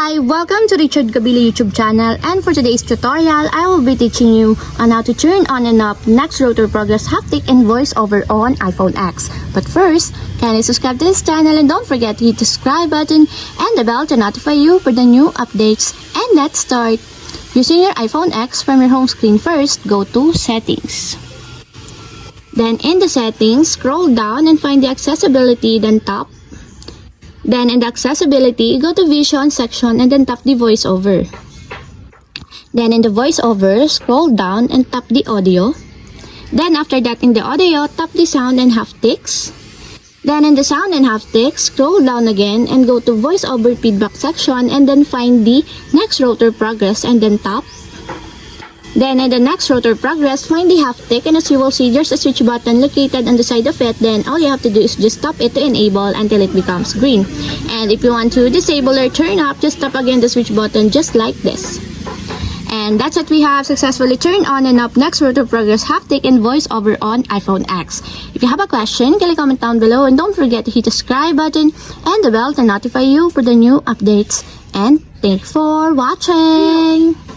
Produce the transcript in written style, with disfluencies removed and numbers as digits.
Hi! Welcome to Richard Kabili YouTube channel, and for today's tutorial, I will be teaching you on how to turn on and off next rotor progress haptic and voiceover on iPhone X. But first, kindly subscribe to this channel and don't forget to hit the subscribe button and the bell to notify you for the new updates. And let's start! Using your iPhone X, from your home screen first, go to Settings. Then in the Settings, scroll down and find the Accessibility, then tap. Then in the Accessibility, go to Vision section and then tap the voiceover. Then in the voiceover, scroll down and tap the audio. Then after that, in the audio, tap the sound and haptics. Then in the sound and haptics, scroll down again and go to voiceover feedback section and then find the next rotor progress and then tap. Then in the next rotor progress, find the haptic, and as you will see, there's a switch button located on the side of it. Then all you have to do is just tap it to enable until it becomes green. And if you want to disable or turn off, just tap again the switch button just like this. And that's it, we have successfully turned on and off next rotor progress haptic and voiceover on iPhone X. If you have a question, kindly comment down below and don't forget to hit the subscribe button and the bell to notify you for the new updates. And thanks for watching!